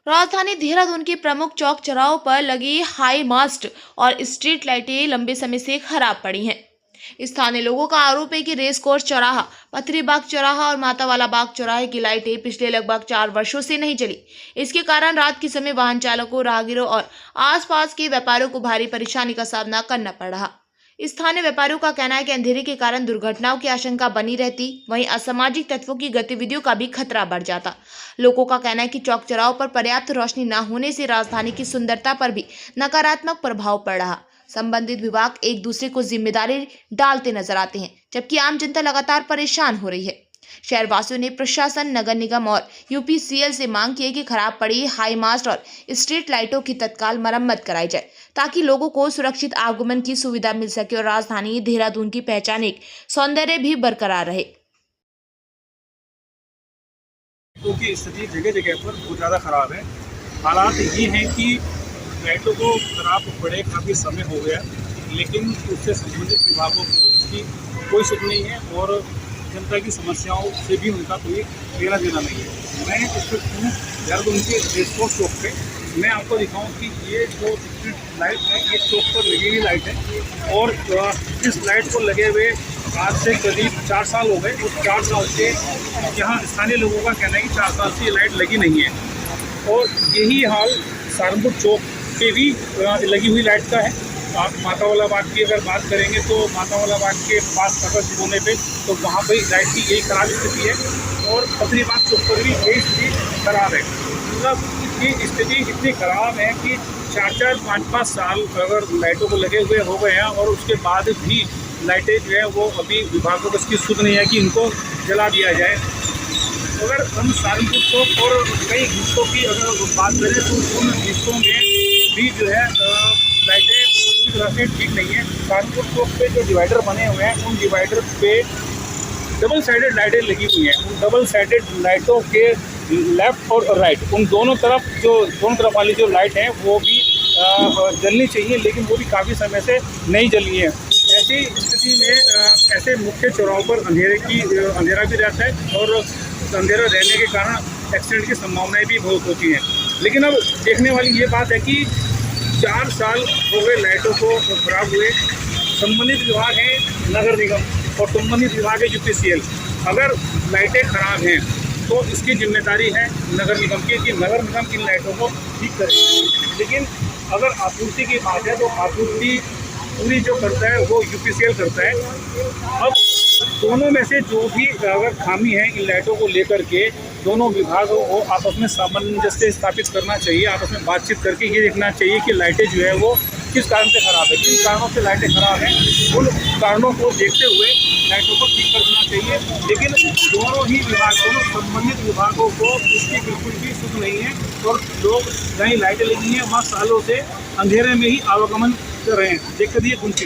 राजधानी देहरादून के प्रमुख चौक चौराहों पर लगी हाई मास्ट और स्ट्रीट लाइटें लंबे समय से खराब पड़ी हैं। स्थानीय लोगों का आरोप है कि रेस कोर्स चौराहा, पथरी बाग चौराहा और माता वाला बाग चौराहे की लाइटें पिछले लगभग 4 वर्षों से नहीं चली। इसके कारण रात के समय वाहन चालकों, राहगीरों और आसपास के व्यापारियों को भारी परेशानी का सामना करना पड़ रहा। स्थानीय व्यापारियों का कहना है कि अंधेरे के कारण दुर्घटनाओं की आशंका बनी रहती, वहीं असामाजिक तत्वों की गतिविधियों का भी खतरा बढ़ जाता। लोगों का कहना है कि चौक चौराहों पर पर्याप्त रोशनी न होने से राजधानी की सुंदरता पर भी नकारात्मक प्रभाव पड़ रहा। संबंधित विभाग एक दूसरे को जिम्मेदारी डालते नजर आते हैं, जबकि आम जनता लगातार परेशान हो रही है। शहरवासियों ने प्रशासन, नगर निगम और यूपीसीएल से मांग की है कि खराब पड़ी हाई मास्ट और स्ट्रीट लाइटों की तत्काल मरम्मत कराई जाए, ताकि लोगों को सुरक्षित आगमन की सुविधा मिल सके और राजधानी देहरादून की पहचान एक सौंदर्य भी बरकरार रहे। की स्थिति जगह जगह पर बहुत ज़्यादा खराब है। हालात ये हैं कि लाइटों को खराब पड़े काफ़ी समय हो गया, लेकिन उससे संबंधित विभागों को इसकी कोई सुध नहीं है और जनता की समस्याओं से भी उनका कोई लेना देना नहीं है। मैं इस वक्त हूँ देहरादून के रेसकोर्स चौक पे। मैं आपको दिखाऊं कि ये जो स्ट्रीट लाइट है, ये चौक पर लगी हुई लाइट है और इस लाइट को लगे हुए आज से करीब 4 साल हो गए। उस 4 साल से यहाँ स्थानीय लोगों का कहना है कि 4 साल से ये लाइट लगी नहीं है और यही हाल सहारनपुर चौक पे भी लगी हुई लाइट का है। आप माता वाला बाग की अगर बात करेंगे तो माता वाला बाग के पास अगर होने पे तो वहाँ पर लाइट की यही खराब स्थिति है और पथरी बाग चौक पर भी यही स्थिति खराब है। मतलब ये स्थिति इतनी खराब है कि 4-4, 5-5 साल अगर लाइटों को लगे हुए हो गए हैं और उसके बाद भी लाइटें जो है वो अभी विभागों को इसकी सुध नहीं है कि इनको जला दिया जाए। अगर हम सहारनपुर चौक और कई हिस्सों की अगर बात करें तो उन हिस्सों में भी जो है लाइटें पूरी तरह से ठीक नहीं है। सहारनपुर चौक पे जो डिवाइडर बने हुए हैं उन डिवाइडर पे डबल साइडेड लाइटें लगी हुई हैं। उन डबल साइडेड लाइटों के लेफ्ट और राइट उन दोनों तरफ वाली जो लाइट है वो भी जलनी चाहिए, लेकिन वो भी काफ़ी समय से नहीं जली है। ऐसी स्थिति में ऐसे मुख्य चौराहों पर अंधेरा भी रहता है और अंधेरा रहने के कारण एक्सीडेंट की संभावनाएं भी बहुत होती हैं। लेकिन अब देखने वाली ये बात है कि 4 साल हो गए लाइटों को खराब हुए। संबंधित विभाग है नगर निगम और संबंधित विभाग है यूपीसीएल। अगर लाइटें खराब हैं तो इसकी जिम्मेदारी है नगर निगम की कि नगर निगम इन लाइटों को ठीक करे। लेकिन अगर आपूर्ति की बात है तो आपूर्ति पूरी जो करता है वो यूपीसीएल करता है। अब दोनों में से जो भी अगर खामी है इन लाइटों को लेकर के दोनों विभागों को आपस में सामंजस्य स्थापित करना चाहिए। आपस में बातचीत करके ये देखना चाहिए कि लाइटें जो है वो किस कारण से ख़राब है, किन कारणों से लाइटें ख़राब हैं, उन कारणों को देखते हुए लाइटों को ठीक करना चाहिए। लेकिन दोनों संबंधित विभागों को इसकी बिल्कुल भी सुध नहीं है और लोग कहीं लाइटें लगी हैं वहाँ सालों से अंधेरे में ही आवागमन कर रहे हैं। देखकर ये गुंज